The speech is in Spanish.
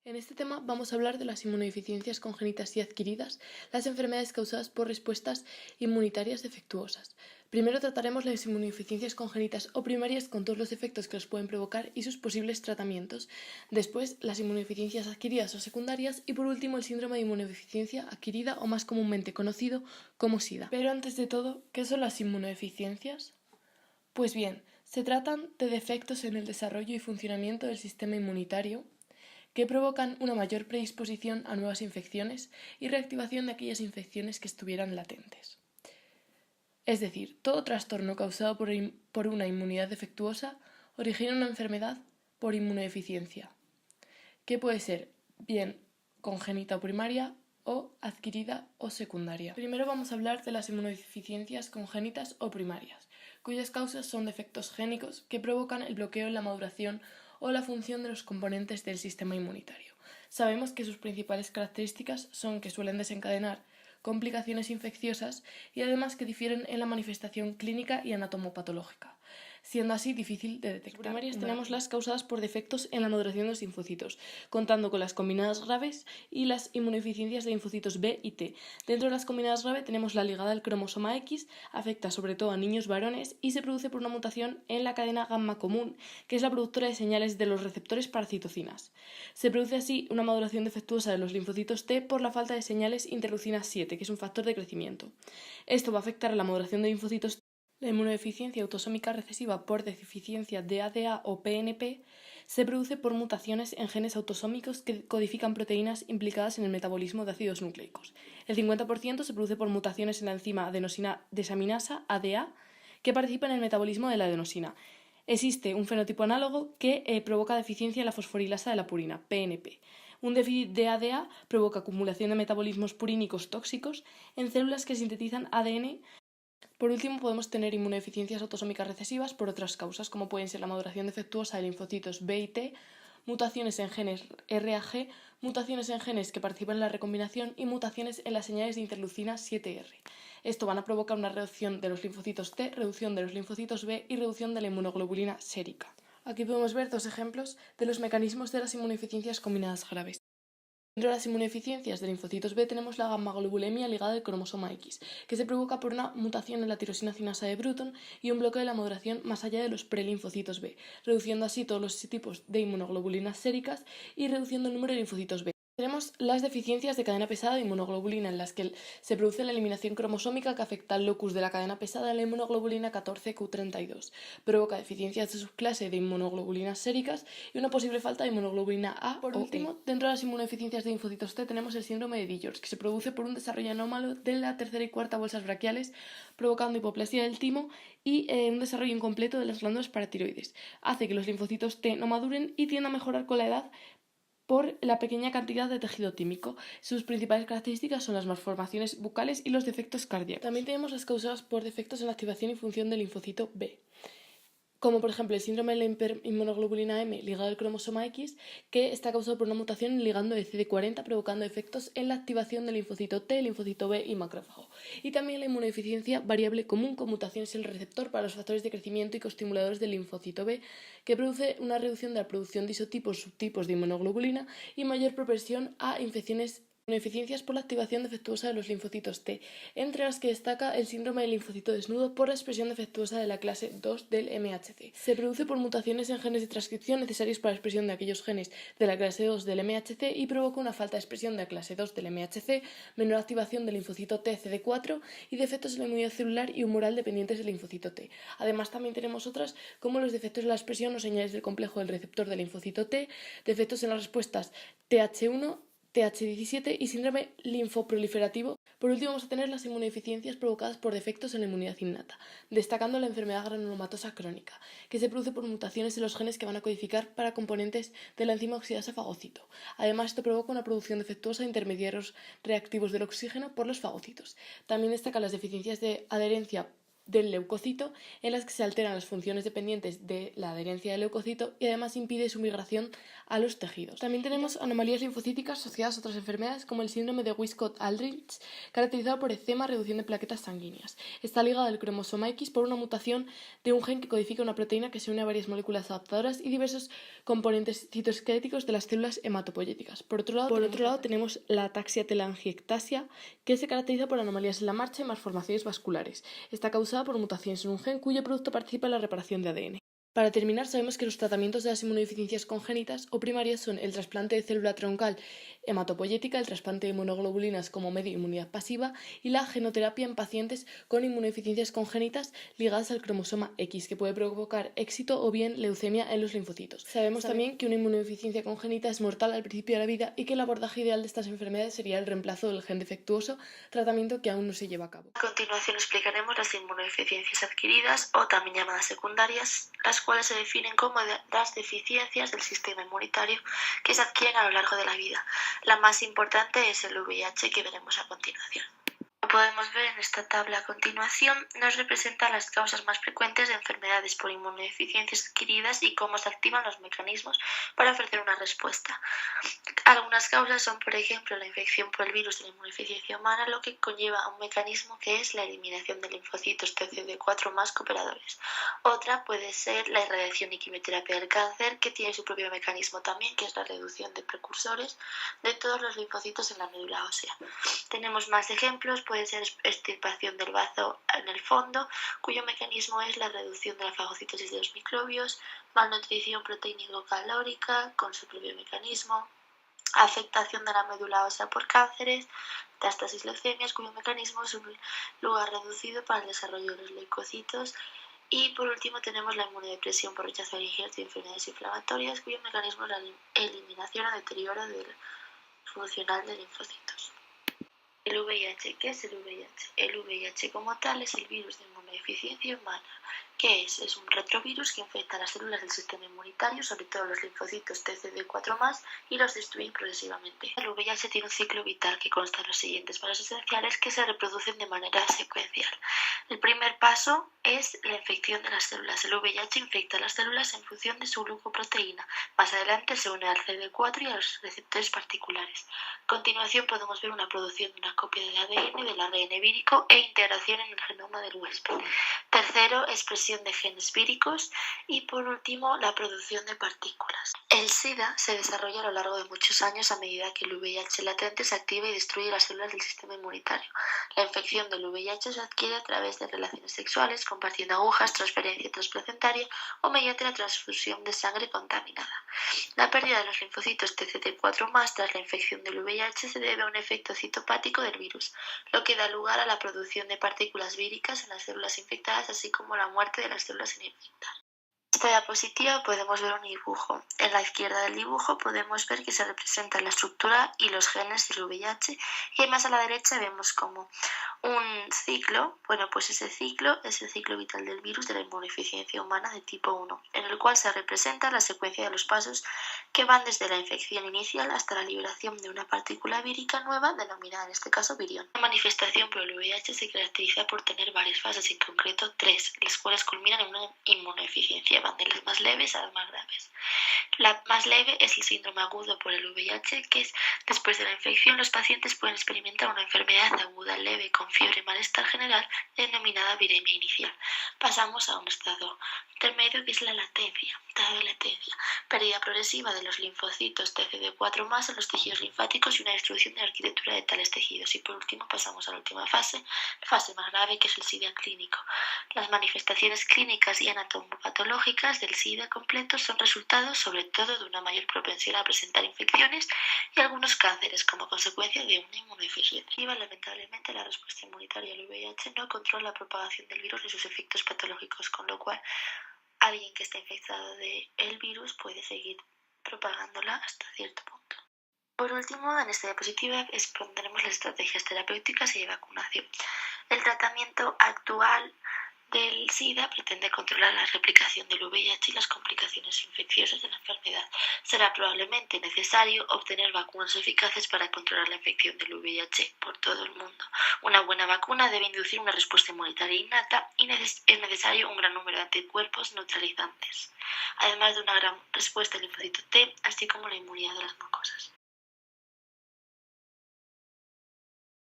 En este tema vamos a hablar de las inmunodeficiencias congénitas y adquiridas, las enfermedades causadas por respuestas inmunitarias defectuosas. Primero trataremos las inmunodeficiencias congénitas o primarias con todos los efectos que los pueden provocar y sus posibles tratamientos. Después, las inmunodeficiencias adquiridas o secundarias y por último el síndrome de inmunodeficiencia adquirida o más comúnmente conocido como SIDA. Pero antes de todo, ¿qué son las inmunodeficiencias? Pues bien, se tratan de defectos en el desarrollo y funcionamiento del sistema inmunitario que provocan una mayor predisposición a nuevas infecciones y reactivación de aquellas infecciones que estuvieran latentes. Es decir, todo trastorno causado por una inmunidad defectuosa origina una enfermedad por inmunodeficiencia, que puede ser bien congénita o primaria o adquirida o secundaria. Primero vamos a hablar de las inmunodeficiencias congénitas o primarias, cuyas causas son defectos génicos que provocan el bloqueo en la maduración o la función de los componentes del sistema inmunitario. Sabemos que sus principales características son que suelen desencadenar complicaciones infecciosas y además que difieren en la manifestación clínica y anatomopatológica, siendo así difícil de detectar. Las primarias tenemos las causadas por defectos en la maduración de los linfocitos, contando con las combinadas graves y las inmunodeficiencias de linfocitos B y T. Dentro de las combinadas graves tenemos la ligada al cromosoma X, afecta sobre todo a niños varones y se produce por una mutación en la cadena gamma común, que es la productora de señales de los receptores para citocinas. Se produce así una maduración defectuosa de los linfocitos T por la falta de señales interleucina 7, que es un factor de crecimiento. Esto va a afectar a la maduración de linfocitos T. La inmunodeficiencia autosómica recesiva por deficiencia de ADA o PNP se produce por mutaciones en genes autosómicos que codifican proteínas implicadas en el metabolismo de ácidos nucleicos. El 50% se produce por mutaciones en la enzima adenosina desaminasa, ADA, que participa en el metabolismo de la adenosina. Existe un fenotipo análogo que provoca deficiencia en la fosforilasa de la purina, PNP. Un déficit de ADA provoca acumulación de metabolismos purínicos tóxicos en células que sintetizan ADN. Por último, podemos tener inmunodeficiencias autosómicas recesivas por otras causas, como pueden ser la maduración defectuosa de linfocitos B y T, mutaciones en genes RAG, mutaciones en genes que participan en la recombinación y mutaciones en las señales de interleucina 7R. Esto van a provocar una reducción de los linfocitos T, reducción de los linfocitos B y reducción de la inmunoglobulina sérica. Aquí podemos ver dos ejemplos de los mecanismos de las inmunodeficiencias combinadas graves. Dentro de las inmunodeficiencias de linfocitos B tenemos la gammaglobulemia ligada al cromosoma X, que se provoca por una mutación en la tirosina cinasa de Bruton y un bloqueo de la maduración más allá de los prelinfocitos B, reduciendo así todos los tipos de inmunoglobulinas séricas y reduciendo el número de linfocitos B. Tenemos las deficiencias de cadena pesada de inmunoglobulina, en las que se produce la eliminación cromosómica que afecta al locus de la cadena pesada de la inmunoglobulina 14q32. Provoca deficiencias de subclase de inmunoglobulinas séricas y una posible falta de inmunoglobulina A. Por último, dentro de las inmunodeficiencias de linfocitos T tenemos el síndrome de Dijors, que se produce por un desarrollo anómalo de la tercera y cuarta bolsas braquiales, provocando hipoplasia del timo y un desarrollo incompleto de las glándulas paratiroides. Hace que los linfocitos T no maduren y tienden a mejorar con la edad por la pequeña cantidad de tejido tímico. Sus principales características son las malformaciones bucales y los defectos cardíacos. También tenemos las causadas por defectos en la activación y función del linfocito B, como por ejemplo el síndrome de la hiperinmunoglobulina M ligado al cromosoma X, que está causado por una mutación en el ligando de CD40, provocando efectos en la activación del linfocito T, linfocito B y macrófago. Y también la inmunodeficiencia variable común con mutaciones en el receptor para los factores de crecimiento y coestimuladores del linfocito B, que produce una reducción de la producción de isotipos, subtipos de inmunoglobulina y mayor propensión a infecciones. Inmunodeficiencias por la activación defectuosa de los linfocitos T, entre las que destaca el síndrome del linfocito desnudo por la expresión defectuosa de la clase 2 del MHC. Se produce por mutaciones en genes de transcripción necesarios para la expresión de aquellos genes de la clase 2 del MHC y provoca una falta de expresión de la clase 2 del MHC, menor activación del linfocito T CD4 y defectos en la inmunidad celular y humoral dependientes del linfocito T. Además, también tenemos otras como los defectos en la expresión o señales del complejo del receptor del linfocito T, defectos en las respuestas TH1, TH17 y síndrome linfoproliferativo. Por último, vamos a tener las inmunodeficiencias provocadas por defectos en la inmunidad innata, destacando la enfermedad granulomatosa crónica, que se produce por mutaciones en los genes que van a codificar para componentes de la enzima oxidasa fagocito. Además, esto provoca una producción defectuosa de intermediarios reactivos del oxígeno por los fagocitos. También destacan las deficiencias de adherencia del leucocito, en las que se alteran las funciones dependientes de la adherencia del leucocito y además impide su migración a los tejidos. También tenemos anomalías linfocíticas asociadas a otras enfermedades como el síndrome de Wiskott-Aldrich, caracterizado por ecema, reducción de plaquetas sanguíneas. Está ligado al cromosoma X por una mutación de un gen que codifica una proteína que se une a varias moléculas adaptadoras y diversos componentes citoesqueléticos de las células hematopoyéticas. Por otro lado, tenemos la ataxia telangiectasia, que se caracteriza por anomalías en la marcha y malformaciones vasculares. Está causada por mutaciones en un gen cuyo producto participa en la reparación de ADN. Para terminar, sabemos que los tratamientos de las inmunodeficiencias congénitas o primarias son el trasplante de célula troncal hematopoyética, el trasplante de inmunoglobulinas como medio de inmunidad pasiva y la genoterapia en pacientes con inmunodeficiencias congénitas ligadas al cromosoma X, que puede provocar éxito o bien leucemia en los linfocitos. Sabemos también que una inmunodeficiencia congénita es mortal al principio de la vida y que el abordaje ideal de estas enfermedades sería el reemplazo del gen defectuoso, tratamiento que aún no se lleva a cabo. A continuación explicaremos las inmunodeficiencias adquiridas o también llamadas secundarias, las cuales se definen como las deficiencias del sistema inmunitario que se adquieren a lo largo de la vida. La más importante es el VIH, que veremos a continuación. Como podemos ver en esta tabla a continuación, nos representa las causas más frecuentes de enfermedades por inmunodeficiencias adquiridas y cómo se activan los mecanismos para ofrecer una respuesta. Algunas causas son, por ejemplo, la infección por el virus de la inmunodeficiencia humana, lo que conlleva a un mecanismo que es la eliminación de linfocitos TCD4 más cooperadores. Otra puede ser la irradiación y quimioterapia del cáncer, que tiene su propio mecanismo también, que es la reducción de precursores de todos los linfocitos en la médula ósea. Tenemos más ejemplos, puede ser extirpación del bazo en el fondo, cuyo mecanismo es la reducción de la fagocitosis de los microbios, malnutrición proteínico-calórica con su propio mecanismo, afectación de la médula ósea por cánceres, metástasis, leucemias, cuyo mecanismo es un lugar reducido para el desarrollo de los leucocitos. Y por último tenemos la inmunodepresión por rechazo al injerto y enfermedades inflamatorias, cuyo mecanismo es la eliminación o deterioro del funcional de linfocitos. El VIH, ¿qué es el VIH? El VIH como tal es el virus de inmunodeficiencia humana. ¿Qué es? Es un retrovirus que infecta las células del sistema inmunitario, sobre todo los linfocitos TCD4+, y los destruye progresivamente. El VIH tiene un ciclo vital que consta de los siguientes pasos esenciales que se reproducen de manera secuencial. El primer paso es la infección de las células. El VIH infecta las células en función de su glucoproteína. Más adelante se une al CD4 y a los receptores particulares. A continuación podemos ver una producción de una copia del ADN, del ARN vírico e integración en el genoma del huésped. Tercero, expresión de genes víricos y por último la producción de partículas. El SIDA se desarrolla a lo largo de muchos años a medida que el VIH latente se activa y destruye las células del sistema inmunitario. La infección del VIH se adquiere a través de relaciones sexuales, compartiendo agujas, transferencia transplacentaria o mediante la transfusión de sangre contaminada. La pérdida de los linfocitos TCD4+ tras la infección del VIH se debe a un efecto citopático del virus, lo que da lugar a la producción de partículas víricas en las células infectadas, así como la muerte de las células sin infectar. En esta diapositiva podemos ver un dibujo. En la izquierda del dibujo podemos ver que se representa la estructura y los genes del VIH y más a la derecha vemos como un ciclo, pues ese ciclo es el ciclo vital del virus de la inmunodeficiencia humana de tipo 1, en el cual se representa la secuencia de los pasos que van desde la infección inicial hasta la liberación de una partícula vírica nueva, denominada en este caso virión. La manifestación por el VIH se caracteriza por tener varias fases, en concreto 3, las cuales culminan en una inmunodeficiencia, van de las más leves a las más graves. La más leve es el síndrome agudo por el VIH, que es después de la infección los pacientes pueden experimentar una enfermedad aguda leve con fiebre y malestar general denominada viremia inicial. Pasamos a un estado intermedio que es la latencia, pérdida progresiva de los linfocitos TCD4+ en los tejidos linfáticos y una destrucción de la arquitectura de tales tejidos. Y por último pasamos a la última fase, la fase más grave, que es el SIDA clínico. Las manifestaciones clínicas y anatomopatológicas del SIDA completo son resultados sobre todo de una mayor propensión a presentar infecciones y algunos cánceres como consecuencia de una inmunodeficiencia. Lamentablemente la respuesta inmunitaria al VIH no controla la propagación del virus ni sus efectos patológicos, con lo cual alguien que está infectado del virus puede seguir propagándola hasta cierto punto. Por último, en esta diapositiva expondremos las estrategias terapéuticas y de vacunación. El tratamiento actual del SIDA pretende controlar la replicación del VIH y las complicaciones infecciosas de la enfermedad. Será probablemente necesario obtener vacunas eficaces para controlar la infección del VIH por todo el mundo. Una buena vacuna debe inducir una respuesta inmunitaria innata y es necesario un gran número de anticuerpos neutralizantes, además de una gran respuesta al linfocito T, así como la inmunidad de las mucosas.